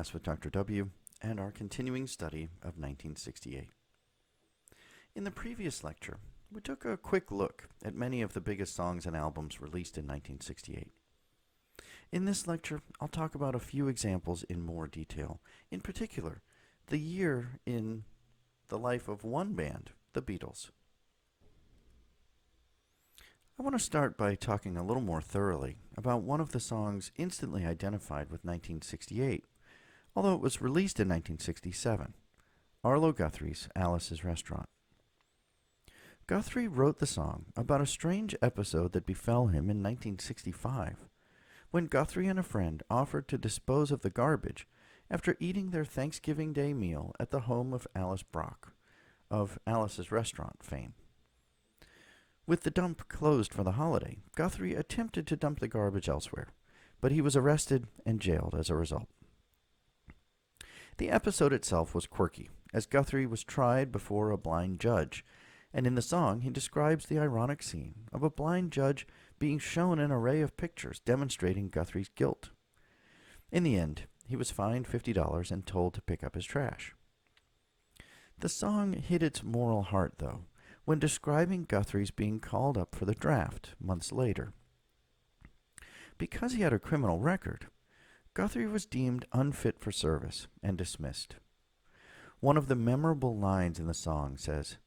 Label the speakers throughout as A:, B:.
A: class with Dr. W. and our continuing study of 1968. In the previous lecture, we took a quick look at many of the biggest songs and albums released in 1968. In this lecture, I'll talk about a few examples in more detail, in particular, the year in the life of one band, the Beatles. I want to start by talking a little more thoroughly about one of the songs instantly identified with 1968, although it was released in 1967, Arlo Guthrie's Alice's Restaurant. Guthrie wrote the song about a strange episode that befell him in 1965, when Guthrie and a friend offered to dispose of the garbage after eating their Thanksgiving Day meal at the home of Alice Brock, of Alice's Restaurant fame. With the dump closed for the holiday, Guthrie attempted to dump the garbage elsewhere, but he was arrested and jailed as a result. The episode itself was quirky, as Guthrie was tried before a blind judge, and in the song he describes the ironic scene of a blind judge being shown an array of pictures demonstrating Guthrie's guilt. In the end, he was fined $50 and told to pick up his trash. The song hit its moral heart, though, when describing Guthrie's being called up for the draft months later. Because he had a criminal record, Guthrie was deemed unfit for service and dismissed. One of the memorable lines in the song says,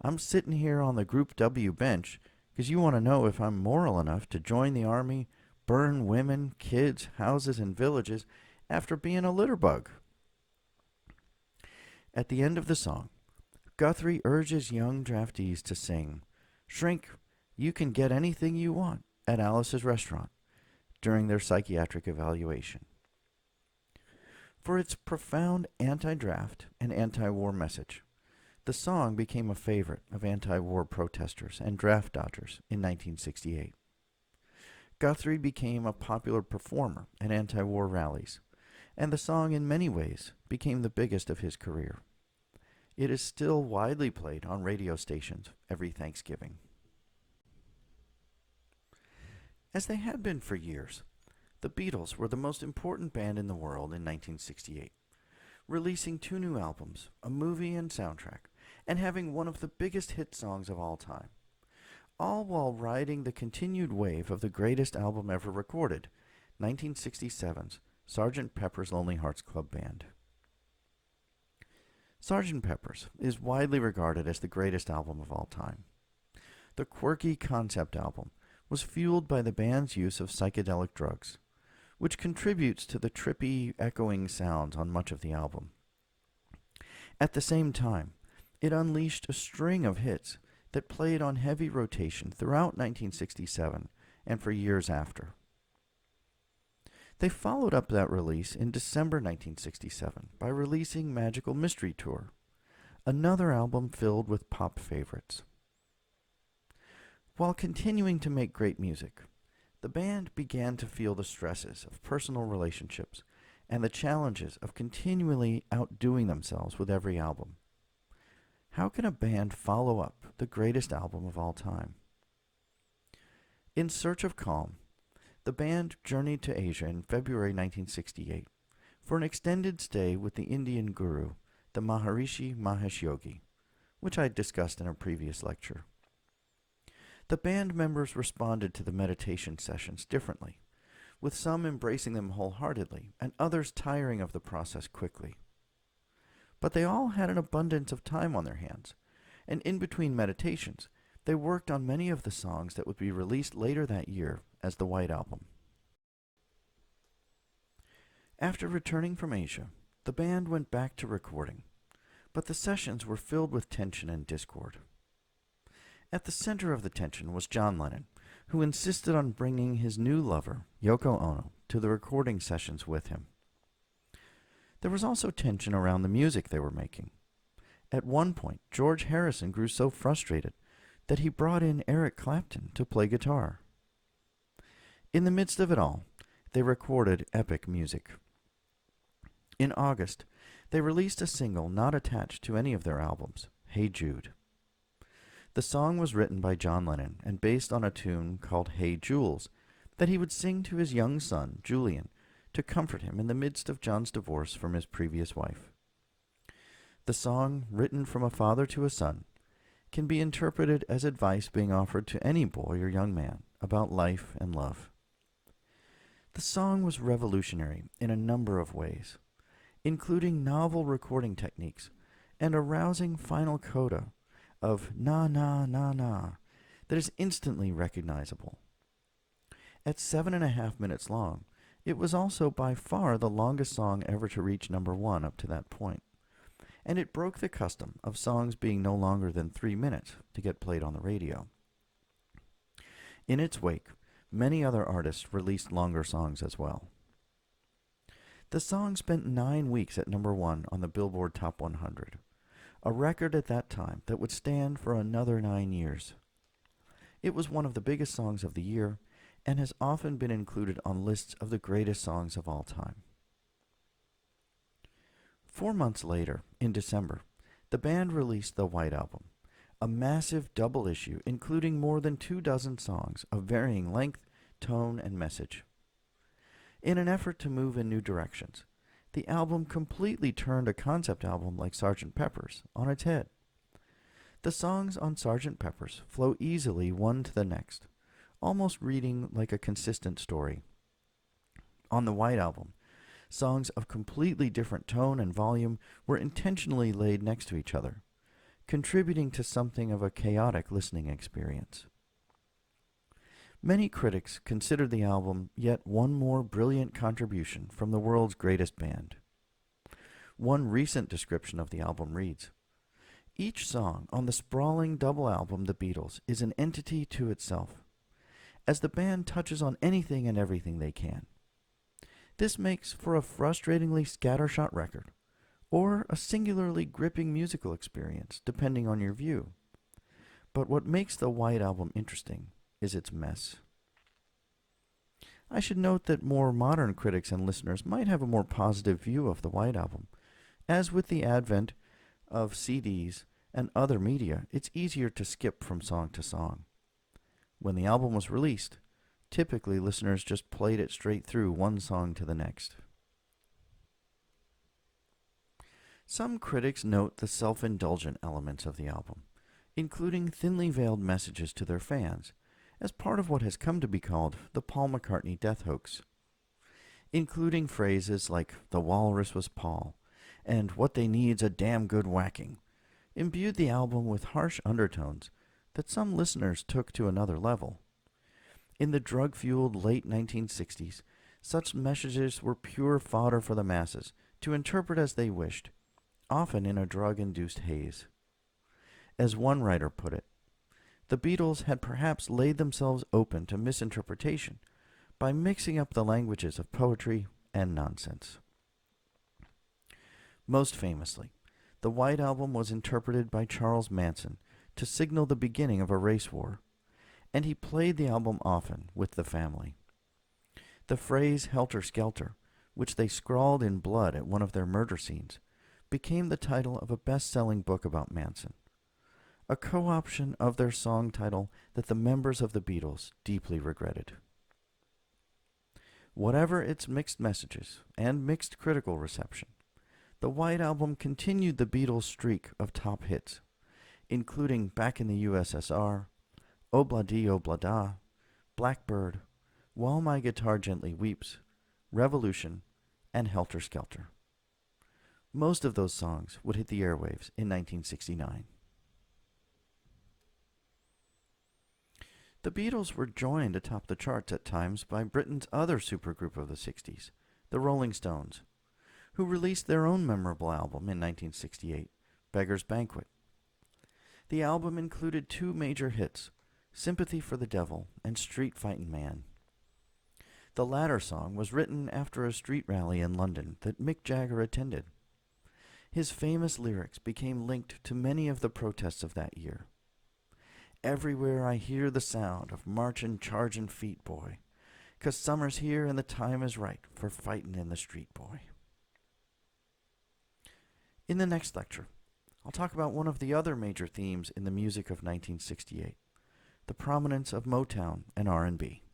A: "I'm sitting here on the Group W bench because you want to know if I'm moral enough to join the army, burn women, kids, houses, and villages after being a litter bug." At the end of the song, Guthrie urges young draftees to sing, "Shrink, you can get anything you want at Alice's Restaurant," during their psychiatric evaluation. For its profound anti-draft and anti-war message, the song became a favorite of anti-war protesters and draft dodgers in 1968. Guthrie became a popular performer at anti-war rallies, and the song in many ways became the biggest of his career. It is still widely played on radio stations every Thanksgiving. As they had been for years, the Beatles were the most important band in the world in 1968, releasing 2 new albums, a movie and soundtrack, and having one of the biggest hit songs of all time, all while riding the continued wave of the greatest album ever recorded, 1967's Sgt. Pepper's Lonely Hearts Club Band. Sgt. Pepper's is widely regarded as the greatest album of all time. The quirky concept album was fueled by the band's use of psychedelic drugs, which contributes to the trippy, echoing sounds on much of the album. At the same time, it unleashed a string of hits that played on heavy rotation throughout 1967 and for years after. They followed up that release in December 1967 by releasing Magical Mystery Tour, another album filled with pop favorites. While continuing to make great music, the band began to feel the stresses of personal relationships and the challenges of continually outdoing themselves with every album. How can a band follow up the greatest album of all time? In search of calm, the band journeyed to Asia in February 1968 for an extended stay with the Indian guru, the Maharishi Mahesh Yogi, which I discussed in a previous lecture. The band members responded to the meditation sessions differently, with some embracing them wholeheartedly and others tiring of the process quickly. But they all had an abundance of time on their hands, and in between meditations, they worked on many of the songs that would be released later that year as the White Album. After returning from Asia, the band went back to recording, but the sessions were filled with tension and discord. At the center of the tension was John Lennon, who insisted on bringing his new lover, Yoko Ono, to the recording sessions with him. There was also tension around the music they were making. At one point, George Harrison grew so frustrated that he brought in Eric Clapton to play guitar. In the midst of it all, they recorded epic music. In August, they released a single not attached to any of their albums, Hey Jude. The song was written by John Lennon and based on a tune called Hey Jules that he would sing to his young son, Julian, to comfort him in the midst of John's divorce from his previous wife. The song, written from a father to a son, can be interpreted as advice being offered to any boy or young man about life and love. The song was revolutionary in a number of ways, including novel recording techniques and a rousing final coda of na na na na that is instantly recognizable. At 7.5 minutes long, it was also by far the longest song ever to reach number one up to that point, and it broke the custom of songs being no longer than 3 minutes to get played on the radio. In its wake, many other artists released longer songs as well. The song spent 9 weeks at number one on the Billboard Top 100, a record at that time that would stand for another 9 years. It was one of the biggest songs of the year and has often been included on lists of the greatest songs of all time. 4 months later, in December, the band released the White Album, a massive double issue including more than 24 songs of varying length, tone, and message. In an effort to move in new directions, the album completely turned a concept album like Sgt. Pepper's on its head. The songs on Sgt. Pepper's flow easily one to the next, almost reading like a consistent story. On the White Album, songs of completely different tone and volume were intentionally laid next to each other, contributing to something of a chaotic listening experience. Many critics consider the album yet one more brilliant contribution from the world's greatest band. One recent description of the album reads, "Each song on the sprawling double album The Beatles is an entity to itself, as the band touches on anything and everything they can. This makes for a frustratingly scattershot record, or a singularly gripping musical experience, depending on your view. But what makes the White Album interesting is its mess." I should note that more modern critics and listeners might have a more positive view of the White Album. As with the advent of CDs and other media, it's easier to skip from song to song. When the album was released, typically listeners just played it straight through one song to the next. Some critics note the self-indulgent elements of the album, including thinly veiled messages to their fans, as part of what has come to be called the Paul McCartney death hoax, including phrases like "the walrus was Paul" and "what they need's a damn good whacking," imbued the album with harsh undertones that some listeners took to another level. In the drug-fueled late 1960s, such messages were pure fodder for the masses to interpret as they wished, often in a drug-induced haze. As one writer put it, the Beatles had perhaps laid themselves open to misinterpretation by mixing up the languages of poetry and nonsense. Most famously, the White Album was interpreted by Charles Manson to signal the beginning of a race war, and he played the album often with the family. The phrase "helter skelter," which they scrawled in blood at one of their murder scenes, became the title of a best-selling book about Manson, a co-option of their song title that the members of the Beatles deeply regretted. Whatever its mixed messages and mixed critical reception, the White Album continued the Beatles' streak of top hits, including "Back in the USSR," "Obladi Oblada," "Blackbird," "While My Guitar Gently Weeps," "Revolution," and "Helter Skelter." Most of those songs would hit the airwaves in 1969. The Beatles were joined atop the charts at times by Britain's other supergroup of the 60s, the Rolling Stones, who released their own memorable album in 1968, Beggar's Banquet. The album included two major hits, Sympathy for the Devil and Street Fightin' Man. The latter song was written after a street rally in London that Mick Jagger attended. His famous lyrics became linked to many of the protests of that year. "Everywhere I hear the sound of marchin', chargin' feet, boy, 'cause summer's here and the time is right for fightin' in the street, boy." In the next lecture, I'll talk about one of the other major themes in the music of 1968, the prominence of Motown and R&B.